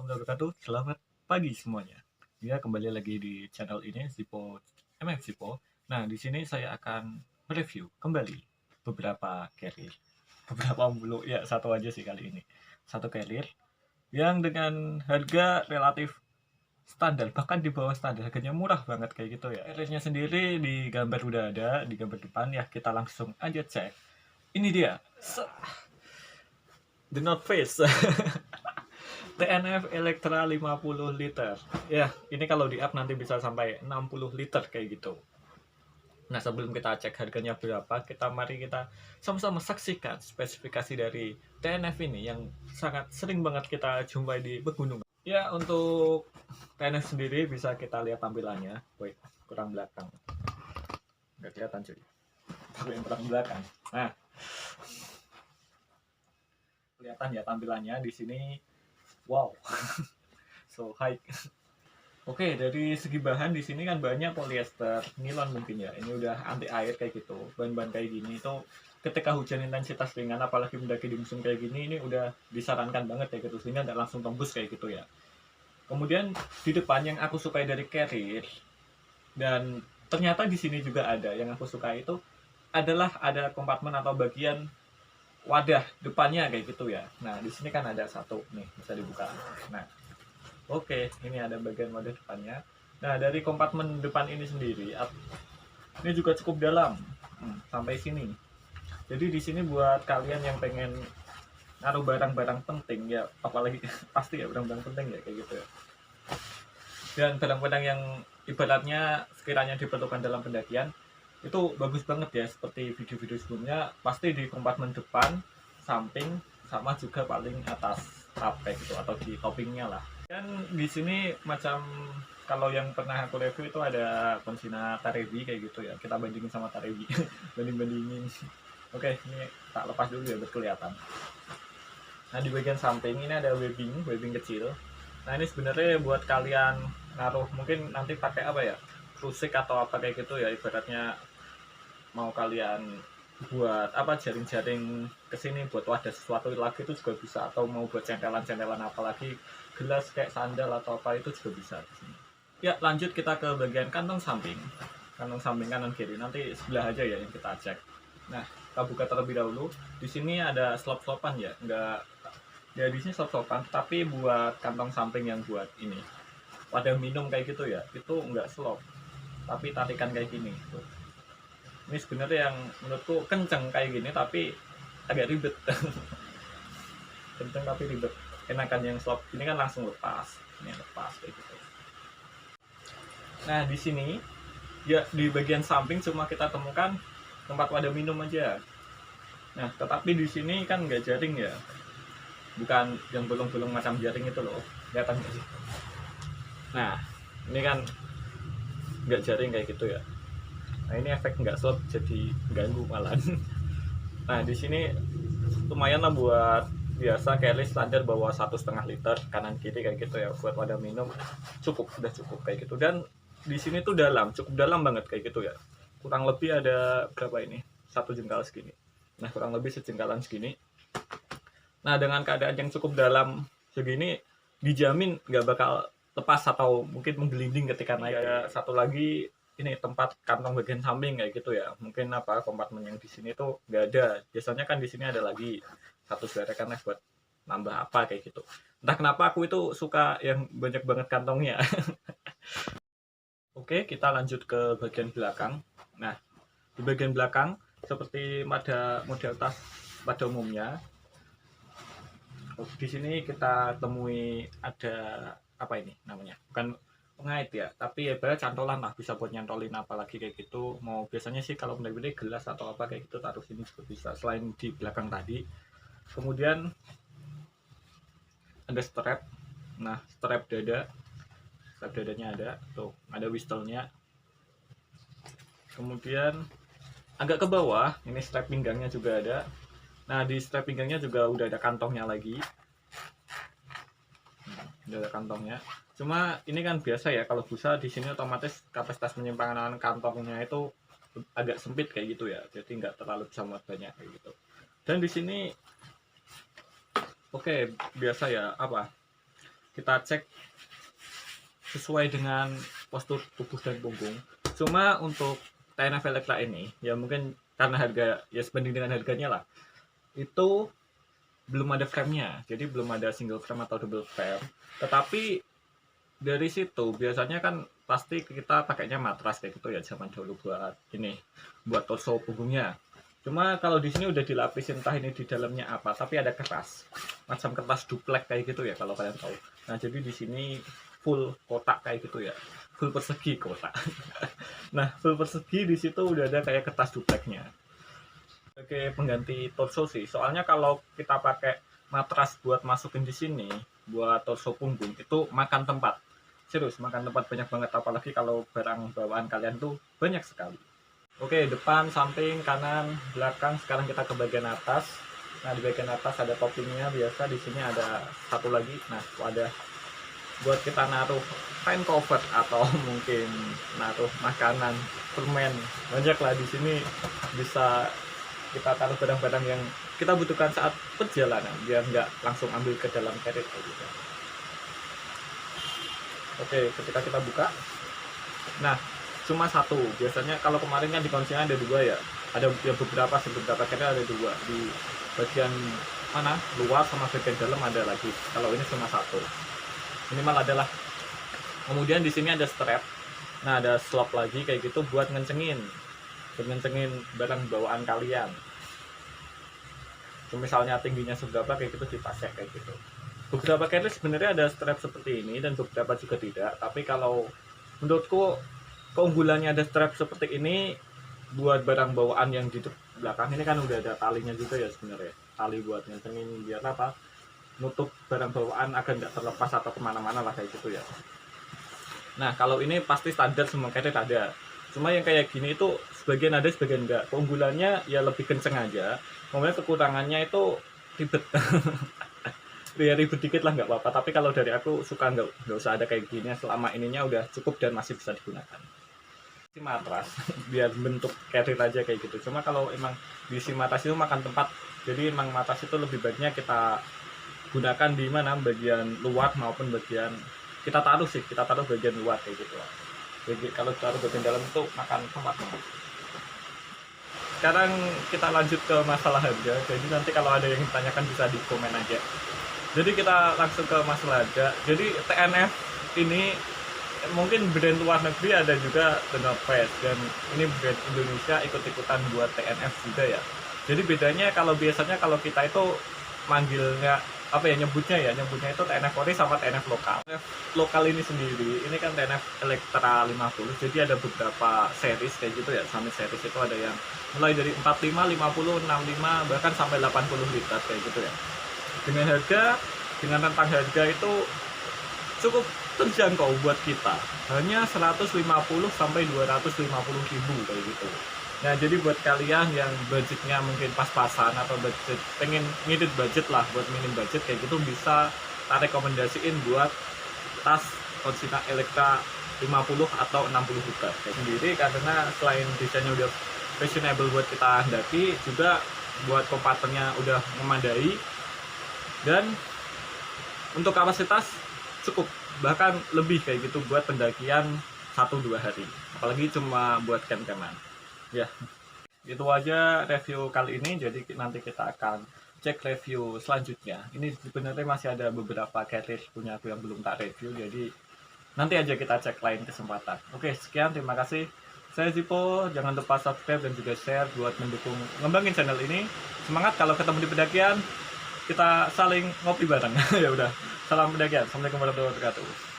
warahmatullahi wabarakatuh. Selamat pagi semuanya. Ya, kembali lagi di channel ini Zippo MF Zippo. Nah, di sini saya akan mereview kembali beberapa carrier. Beberapa mulu ya, satu aja sih kali ini. Satu carrier yang dengan harga relatif standar, bahkan di bawah standar, harganya murah banget kayak gitu ya. Carriernya sendiri di gambar udah ada, di gambar depan ya, kita langsung aja cek. Ini dia. The North Face. TNF Electra 50 liter. Ya, ini kalau di app nanti bisa sampai 60 liter kayak gitu. Nah, sebelum kita cek harganya berapa, mari kita sama-sama saksikan spesifikasi dari TNF ini yang sangat sering banget kita jumpai di pegunungan. Ya, untuk TNF sendiri bisa kita lihat tampilannya. Wait, kurang belakang. Nggak kelihatan cuy. Tapi yang kurang belakang. Nah, kelihatan ya tampilannya di sini. Wow. So high. Oke, dari segi bahan di sini kan banyak polyester, nilon mungkin ya. Ini udah anti air kayak gitu. Bahan-bahan kayak gini itu ketika hujan intensitas ringan, apalagi mendaki di musim kayak gini, ini udah disarankan banget ya gitu. Sehingga nggak langsung tembus kayak gitu ya. Kemudian di depan yang aku sukai dari carrier, dan ternyata di sini juga ada yang aku suka itu adalah ada kompartemen atau bagian wadah depannya kayak gitu ya. Nah, di sini kan ada satu nih, bisa dibuka. Nah, oke, ini ada bagian wadah depannya. Nah, dari kompartemen depan ini sendiri, ini juga cukup dalam, sampai sini. Jadi di sini buat kalian yang pengen naruh barang-barang penting ya, apalagi pasti ya barang-barang penting ya kayak gitu ya. Dan barang-barang yang ibaratnya sekiranya diperlukan dalam pendakian, itu bagus banget ya, seperti video-video sebelumnya, pasti di kompartemen depan, samping, sama juga paling atas kayak gitu atau di toppingnya lah. Dan di sini macam kalau yang pernah aku review itu ada Konsina Tarebi kayak gitu ya. Kita bandingin sama Tarebi. Banding-bandingin. Oke, ini tak lepas dulu ya biar kelihatan. Nah, di bagian samping ini ada webbing kecil. Nah, ini sebenarnya buat kalian naruh mungkin nanti pakai apa ya? Krusik atau apa kayak gitu ya, ibaratnya mau kalian buat apa jaring-jaring kesini buat wadah sesuatu lagi itu juga bisa, atau mau buat centelan-centelan apalagi gelas kayak sandal atau apa itu juga bisa di sini. Ya, lanjut kita ke bagian kantong samping kanan kiri, nanti sebelah aja ya yang kita cek. Nah, kita buka terlebih dahulu. Di sini ada slop-slopan ya, enggak ya, di sini slop-slopan, tapi buat kantong samping yang buat ini wadah minum kayak gitu ya, itu enggak slop tapi tarikan kayak gini tuh. Ini sebenarnya yang menurutku kenceng kayak gini tapi agak ribet. Kenceng tapi ribet. Enakan yang slop ini kan langsung lepas, ini lepas kayak gitu. Nah, di sini ya di bagian samping cuma kita temukan tempat wadah minum aja. Nah, tetapi di sini kan nggak jaring ya, bukan yang bolong-bolong macam jaring itu loh, kelihatan nggak sih? Nah, ini kan nggak jaring kayak gitu ya. Nah, ini efek nggak slot jadi ganggu malah. Nah, di sini lumayan lah buat biasa carry standar bawa 1,5 liter kanan kiri kayak gitu ya, buat wadah minum udah cukup kayak gitu. Dan di sini tuh cukup dalam banget kayak gitu ya, kurang lebih ada berapa ini, satu jengkal segini. Nah, kurang lebih sejengkalan segini. Nah, dengan keadaan yang cukup dalam segini dijamin nggak bakal lepas atau mungkin menggelinding ketika naik. Ada satu lagi ini tempat kantong bagian samping kayak gitu ya, mungkin apa kompartemen yang di sini tuh nggak ada. Biasanya kan di sini ada lagi satu selerekan buat nambah apa kayak gitu. Entah kenapa aku itu suka yang banyak banget kantongnya. Oke, kita lanjut ke bagian belakang. Nah, di bagian belakang seperti pada model tas pada umumnya, di sini kita temui ada apa ini namanya, bukan pengait ya, tapi ya cantolan lah, bisa buat nyantolin apalagi kayak gitu. Mau biasanya sih kalau bener-bener gelas atau apa kayak gitu taruh sini juga bisa, selain di belakang tadi. Kemudian ada strap. Nah, strap dadanya ada tuh, ada whistle-nya. Kemudian agak ke bawah ini strap pinggangnya juga ada. Nah, di strap pinggangnya juga udah ada kantongnya lagi, udah ada kantongnya. Cuma ini kan biasa ya, kalau busa di sini otomatis kapasitas penyimpanan kantongnya itu agak sempit kayak gitu ya, jadi nggak terlalu bisa muat banyak kayak gitu. Dan di sini oke, biasa ya apa kita cek sesuai dengan postur tubuh dan punggung. Cuma untuk TNF Electra ini ya mungkin karena harga ya sebanding dengan harganya lah, itu belum ada frame-nya, jadi belum ada single frame atau double frame. Tetapi dari situ biasanya kan pasti kita pakainya matras kayak gitu ya zaman dulu buat ini, buat torso punggungnya. Cuma kalau di sini udah dilapisin, entah ini di dalamnya apa, tapi ada kertas, macam kertas duplek kayak gitu ya kalau kalian tahu. Nah jadi di sini full kotak kayak gitu ya, full persegi kotak. Nah full persegi di situ udah ada kayak kertas dupleknya. Oke, pengganti torso sih. Soalnya kalau kita pakai matras buat masukin di sini, buat torso punggung itu makan tempat. Serius, makan tempat banyak banget. Apalagi kalau barang bawaan kalian tuh banyak sekali. Oke, depan, samping, kanan, belakang. Sekarang kita ke bagian atas. Nah, di bagian atas ada toppingnya biasa. Di sini ada satu lagi. Nah, wadah buat kita naruh kain cover atau mungkin naruh makanan, permen. Banyak lah di sini bisa kita taruh barang-barang yang kita butuhkan saat perjalanan biar nggak langsung ambil ke dalam carrier gitu. Oke, ketika kita buka, nah cuma satu. Biasanya kalau kemarin kan di kuncinya ada dua ya, ada ya beberapa carrier ada dua, di bagian mana luar sama bagian dalam ada lagi. Kalau ini cuma satu, minimal adalah. Kemudian di sini ada strap, nah ada slot lagi kayak gitu buat ngencengin barang bawaan kalian. Misalnya tingginya seberapa kayak gitu dipakai kayak gitu. Beberapa carrier sebenarnya ada strap seperti ini dan beberapa juga tidak. Tapi kalau menurutku keunggulannya ada strap seperti ini buat barang bawaan yang di belakang ini kan udah ada talinya juga ya sebenarnya. Tali buat ngentengin biar apa? Nutup barang bawaan agar nggak terlepas atau kemana-mana lah kayak gitu ya. Nah kalau ini pasti standar semua carrier ada. Cuma yang kayak gini itu sebagian ada sebagian enggak. Keunggulannya ya lebih kenceng aja. Kemudian kekurangannya itu ribet. Ya ribet dikit lah nggak apa-apa, tapi kalau dari aku suka nggak usah ada kayak gini, selama ininya udah cukup dan masih bisa digunakan. Si matras biar bentuk carrier aja kayak gitu. Cuma kalau emang di si matras itu makan tempat, jadi emang matras itu lebih baiknya kita gunakan di mana bagian luar maupun bagian kita taruh bagian luar kayak gitu. Jadi kalau taruh bagian dalam itu makan tempat banget. Sekarang kita lanjut ke masalah harga. Jadi nanti kalau ada yang ditanyakan bisa di komen aja. Jadi kita langsung ke masalah harga. Jadi TNF ini mungkin brand luar negeri ada juga The North Face, dan ini brand Indonesia ikut-ikutan buat TNF juga ya. Jadi bedanya kalau biasanya kalau kita itu manggilnya apa ya, nyebutnya itu TNF ori sama TNF lokal. TNF lokal ini sendiri, ini kan TNF Electra 50, jadi ada beberapa series kayak gitu ya. Sampai series itu ada yang mulai dari 45, 50, 65, bahkan sampai 80 liter kayak gitu ya. Dengan rentang harga itu cukup terjangkau buat kita, hanya 150 sampai 250 ribu kayak gitu. Nah jadi buat kalian yang budgetnya mungkin pas-pasan atau budget pengen ngedit budget lah, buat minim budget kayak gitu, bisa tak rekomendasiin buat tas Consigna Electra 50 atau 60 liter kayak sendiri, karena selain desainnya udah fashionable buat kita hendaki, juga buat kompaternya udah memadai, dan untuk kapasitas cukup, bahkan lebih kayak gitu buat pendakian 1-2 hari, apalagi cuma buat camp-campan ya. Itu aja review kali ini. Jadi nanti kita akan cek review selanjutnya. Ini sebenarnya masih ada beberapa carrier punya aku yang belum tak review, jadi nanti aja kita cek lain kesempatan. Oke, sekian, terima kasih. Saya Zippo, jangan lupa subscribe dan juga share buat mendukung ngembangin channel ini. Semangat, kalau ketemu di pendakian kita saling ngopi bareng. Ya udah, salam pendakian. Assalamualaikum warahmatullahi wabarakatuh.